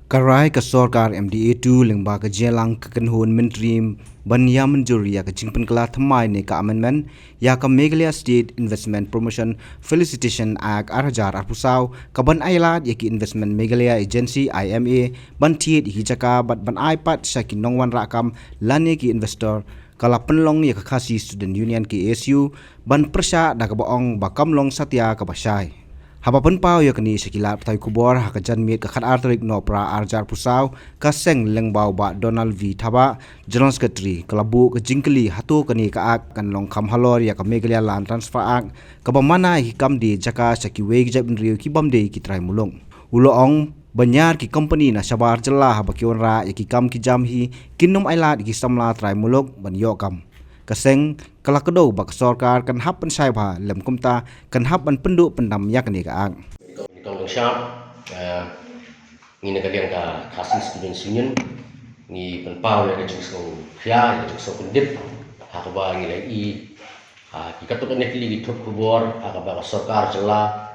Karai ka sorkar MDA2 lengba ka jelang ka kanhun menteri banya menjuri ya ka jingpen kala thamai ne ka amendment ya ka Meghalaya State Investment Promotion Felicitation Act arhajar arpusau ka ban ailat ya ki Investment Meghalaya Agency IMA ban tiet hi jaka bat ban iPad sakin nongwan rakam lane ki investor kala penlong ya ka khasi Student Union ki ASU ban persya da ka baong bakamlong satya ka basai. Haba penpau ya kini sekilat petai kubor hakajan miet ka khat arterik no pra arjar pusau ka seng lengbau ba Donald V Thaba General Secretary kelabu ke jingkeli hatu kini ka ak kan long kam halor ya ka Meghalaya Land Transfer Act ka bamana hikam di jaka saki weg jab nriu ki bamde ki trai mulung ulo ong banyar ki company na sabar jelah haba ki onra ya ki kam ki jamhi kinum ailat ki samla trai muluk ban yo kam kaseng kalakdo bak sorkar kan hap pen sai ba lem kumta kan hap ban pendu pendam yak ni ka ang Tong sharp ni na kalian ka khasi Student Union ni penpau ya ke so khia ya so pendip ha ka ba ngi lai i ki katuk ne kili gi thuk kubor ha ka ba sarkar jela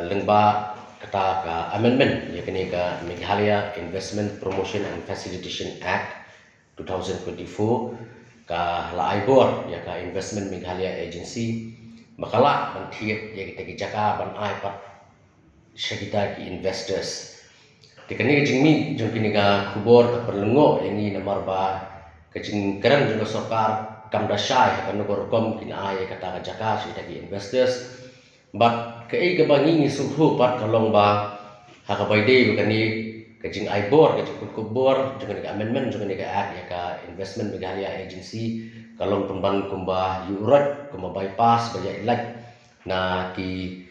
lengba kata ka amendment ya kini ka Meghalaya Investment Promotion and Facilitation Act 2024 ka la aibor ya ka Investment Meghalaya Agency makala bantiet ya kita ki jaka ban iPad syagita ki investors tikani jingmi jungkini ka kubor ka perlengo ini namar ba ka jing kerang jung sarkar kam da syai ka nugor kom kin ai kata ka jaka syagita ki investors but ka ei ka bangi ni suhu pat kalong ba ha ka baide bakani ka jing aibor ka jing kubor jung ka amendment jung ka act ya ka Investment Meghalaya Agency kalong pemban kumba yurat kumba bypass baya ilak na ki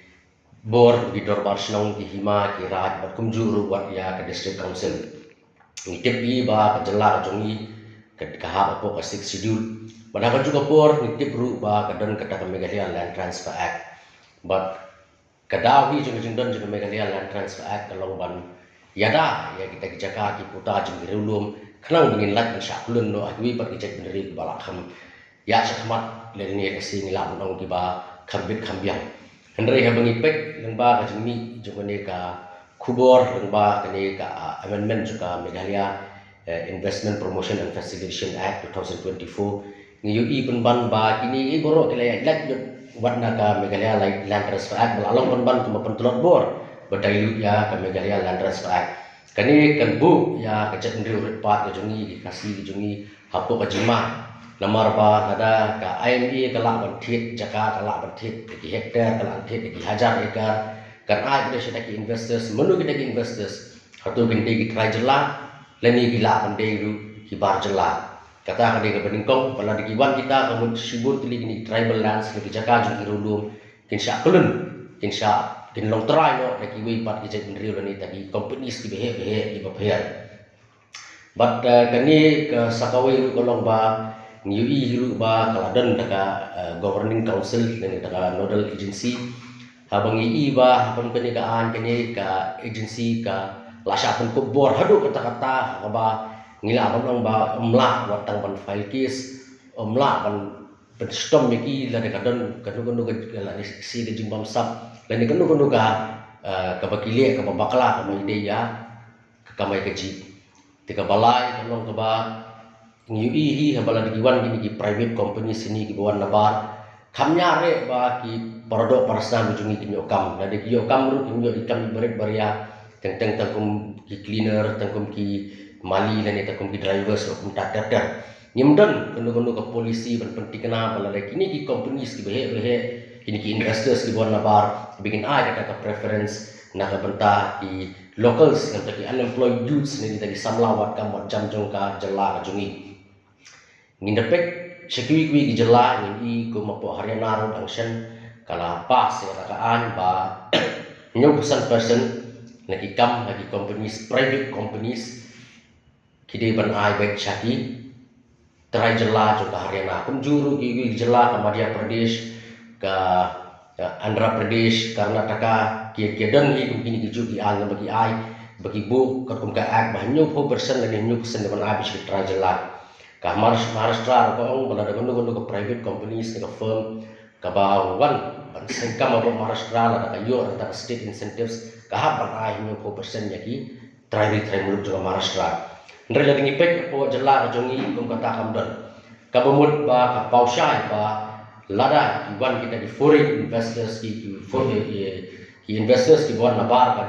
bor di dorbar senong ki hima ki raj bat kumjuru wat ya ka district council ngitip i ba ka jela jongi ka kahap apo ka 6 schedule pada ka juga por ngitip ru ba ka don kata ka Meghalaya Land Transfer Act but kadawi jung don jung Meghalaya Land Transfer Act kalong ban yada ya kita kijaka ki puta jung rilum kenang bingin lat syakulun no agwi pat kijak benderi balakam ya sakmat leni esi ngilap nong ki ba khambit khambiang hendrei ha bangi pek lengba ka jingmi jung ne ka kubor lengba kene ka amendment juga Meghalaya Investment Promotion and Facilitation Act 2024 ngiyu i penban ba kini i borok kelaya lat watna ka Meghalaya Land Transfer Act balalong penban kuma pentolot bor berdailu ya ka Meghalaya Land Transfer Act kani kan bu ya kecet ndri urut pat ka jungi kasih ka jungi hapo ka jima namar ba ada ka IMA kala banthit jaka kala banthit ki hektar kala banthit ki hajar ekar kan ai kita syada ki investors menu kita ki investors hatu gende ki try jela leni gila bande ru ki bar jela kata ka de beningkong pala di kiwan kita kamu sibur tili ni tribal lands ki jaka jungi rulum kin sya kulun kin sya kin long try no lagi wi pat ki jek ndri ni tadi companies ki behe ki bapher but kani ka sakawi ru kolong ba ngiu i hiru ba kaladan taka governing council dan taka nodal agency habangi i ba haban penikaan kini ka agency ka lasya pun kubor hadu kata-kata ba ngila ban ba umla watang ban file case umla ban stom miki la de kadon kanu la si de jimbam sap la ni kanu ka bakile ka babakla ka ide ya ka mai keji tika balai kanong ka ba ngiu hi habala diwan gini ki private company sini ki bawan nabar kamnya re ba ki parodok parasna bujungi ki nyokam la de ki nyokam ru ki nyok ikam berit baria teng tangkum ki cleaner tangkum ki mali la ni tangkum ki drivers kum tater nyemdan kenu ke polisi ban pentikna bala de kini ki companies ki behe kini ki investors ki bawan nabar bikin ai kata ka preference na ka benta ki locals yang tadi unemployed youths ni tadi samlawat kam jam jongka jela ka jungi ngindepek sekui jela ngi ko mapo Haryana road action kala pas ya takaan ba nyubusan person lagi kam lagi companies private companies kide ban ai baik chaki try jela jongka Haryana kum juru gi jela ka Madhya Pradesh ka Andhra Pradesh Karnataka kian hi kini kiju ki ang bagi ai bagi bu ka kum ka ak ba nyu po person lagi nyu person ban ai bi try jela ka Maharashtra ko ong bala dagono ka private companies ka firm ka ba wan ban sengkam abo Maharashtra la ka yo ta state incentives ka ha ban ai nyo ko persen yaki try mulut juga Maharashtra. Ndre lagi ngipek po jela jongi kum kata kamdan. Kabumut ba kapausai ba lada iwan kita di foreign investors ki investors ki buat nabar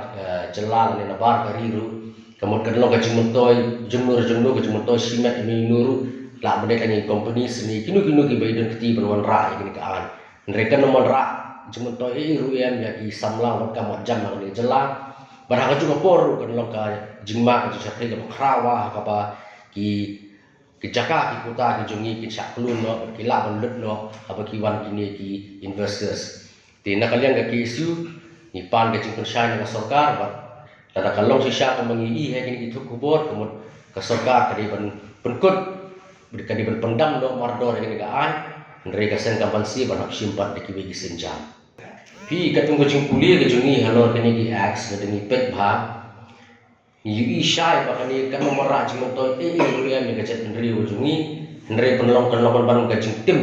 jela ni nabar kariru. Kemudian lo gaji mentoy jumnur gaji mentoy simet ini nuru lah mereka ni company seni kinu ki baidon keti berwan ra ini kaan. Mereka nomor ra jumentoy ruem ya ki samla wat kamat jam ni jela. Barang juga poru kan lo ka jingma ka sakri ka krawa ka ba ki jaka ki kuta ki jungi ki saklun no ki la ban lut no apa ki wan kini ki investors ti na kalian ka ki isu ni pan ka jingkon shai na sarkar ba tada kalong si sha ka mangi he kini itu kubor kemud ka sarkar ka di ban penkut ka di ban pendam no mardor kini ka an ndre ka sen ka bansi ban hak simpat di ki begi senjam pi katung ko jing kuliah ke jungi halor kini ki ax ke deni pet bha ni shai ba kani kan nomor ra jing to ruem ni ka chat ndri wo jungi ndre penlong ban ka jing tim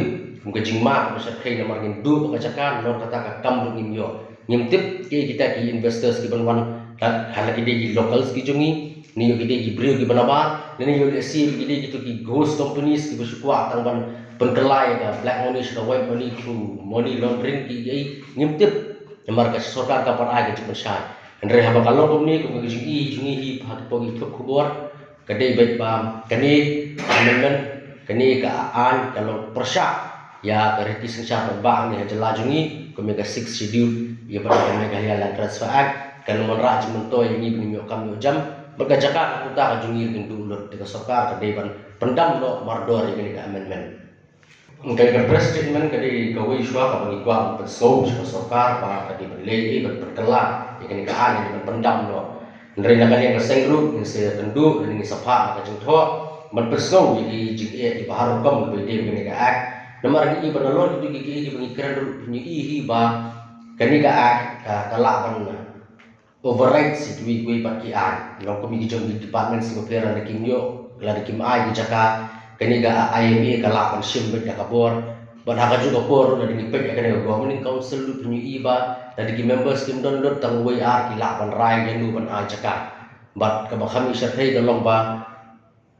ka jing ma ka sat khai nomor ngin du ka chakan lor kata ka kam ngin yo ngim tip ke kita ki investors ki ban hala ki di locals ki jungi ni yo ki di brio ki banaba ni yo le si ki di ki ghost companies ki besukwa tang ban penkelai ka black money ka white money through money laundering ki ai ngimtip nomor ka sarkar ka par ai ka shai andre haba kalong ko ni ko jungi hi phat po gi thuk khubor ka dei bet bam kani amendment kani ka an kalau persya ya ka reti sengsa ba ni jela jungi ko mega 6 schedule ya ba ka mega land transfer act kan mon ra mentoy ni bni yo kam yo jam bergajaka ka ka jungi kin dulur ka sarkar ka dei ban pendam lo mardor ni ka amendment Mungkin press statement kadi kawai shua ka bagi kwa pesau shua sarkar ba kadi berlei berkelah ikan ikan yang pendam lo ndre na kali yang seng group yang se tendu dan ini sapa ka jengtho man pesau jadi jike di bahar kom ke bede ni ka ak nomor ni ibanalon itu gigi bagi keren ni hi ba kani ka ak kalak ban override situi kui paki an lo komi jong di department single na kimyo la di kim ai di jaka kani ga IMA kalak ban sim bet ka bor ban haka juga por na di pek kani ga governing council lu punyu iba tadi ki members kim don dot tang WR ki la ban rai gen ban a jaka bat ka ba khami shathai dalong ba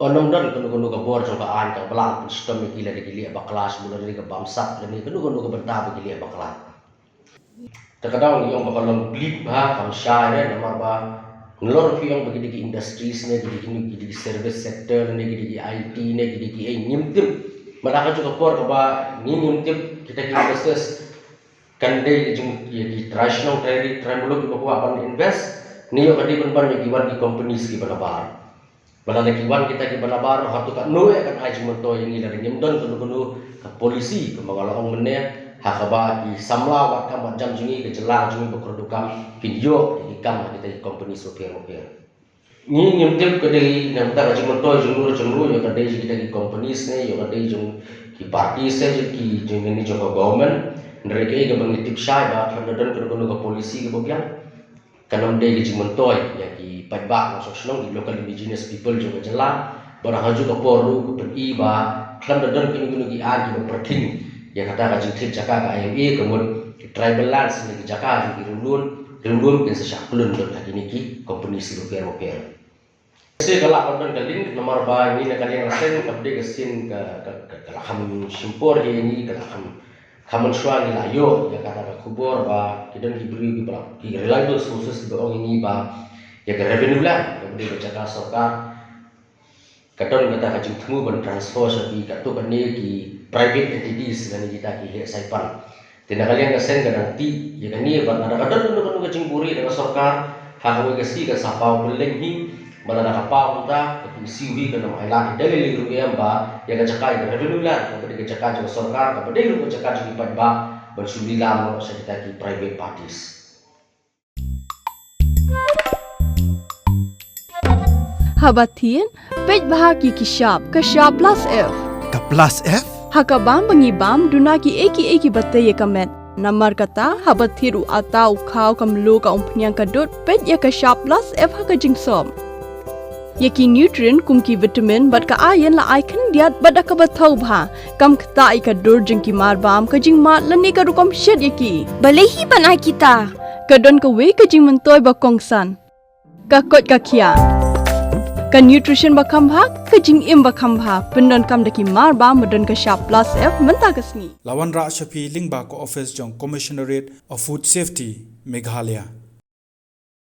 onom don kono ka bor jong ka an ka balang system ki la di li ba kelas bulan ni ka bamsak ni kono ka benta ba ki li ba kelas terkadang yang bakalong blip ba kam syare nomor ba ngelor yang bagi di industries ne di service sector ne di IT ne di ngimtip mereka juga por ba ngimtip kita ki investors kan dei di traditional trade tremolo ki ba ban invest ni yo kadi ban ki wan di companies ki banabar bala ki wan kita ki banabar hatu ka no kan ai jumonto ini dari ngimdon kuno ka polisi ke magalong menne hakaba di samla wat kam jam jungi ke jelang jungi bokrodukam video ikam kita di company software ni ngimtip ke dei na ta ka jumonto jumru yo ka dei kita di companies ne yo ka dei jung ki party se ki jung ni jung government ndre ke ga bang tip shai ba thadon kuno ka polisi ke bogyang kanam dei ki jumonto ya ki pajba no sosno di local indigenous people jung jelang barang haju ka poru ku pen ba thadon kuno ki an ki perthing ya kata ka jingkit jaka ka IMA kemudian tribal lands ni jaka di rulun kin sa kulun dot lagi niki company silu per se kala kon galing nomor ba ni na kalian rasen ka de gasin ka ham simpor ni ka ham shwa ni layo ya kata ka kubor ba kidan diberi ki reliable sources di orang ini ba ya ka revenue lan kemudian jaka sarkar kadon kata ka jingtmu ban transfer sapi ka to kan ki private entities dan kita ki saipan tindak kalian kesen kadang ti ya kan ni ban ada kadang nu kan cimpuri dengan sarkar hawe gasi ka sapau beleng hi bala na kapau ta ki siwi kan mai la dalil ru ya ba ya ka jakai ka revenue la ka de jakai jo sarkar ka de ru jakai jo pat ba ban sumila mo sa kita ki private parties Habatin pej bahagi kishap plus F ka plus F Hakabam bangibam dunaki eki batay kamet. Namar kata habat thiru atau kau kamlu ka umpnyang kadut pet ya ka sharp plus F haka jingsom. Yaki nutrient kumki vitamin bat ka ayan la icon diat bada ka bathau bha kam kata ika dur jingki marbam ka jingmat lani ka rukom shed yaki. Balehi banai kita. Kadon ka we ka jing mentoy ba kongsan. ka kot ka khia ka nutrition bakam bha ka jing im bakam bha pendon kam daki mar ba modon ka sharp plus f menta kasni Lawan Ra Shafi Lingba ko office jong Commissionerate of Food Safety Meghalaya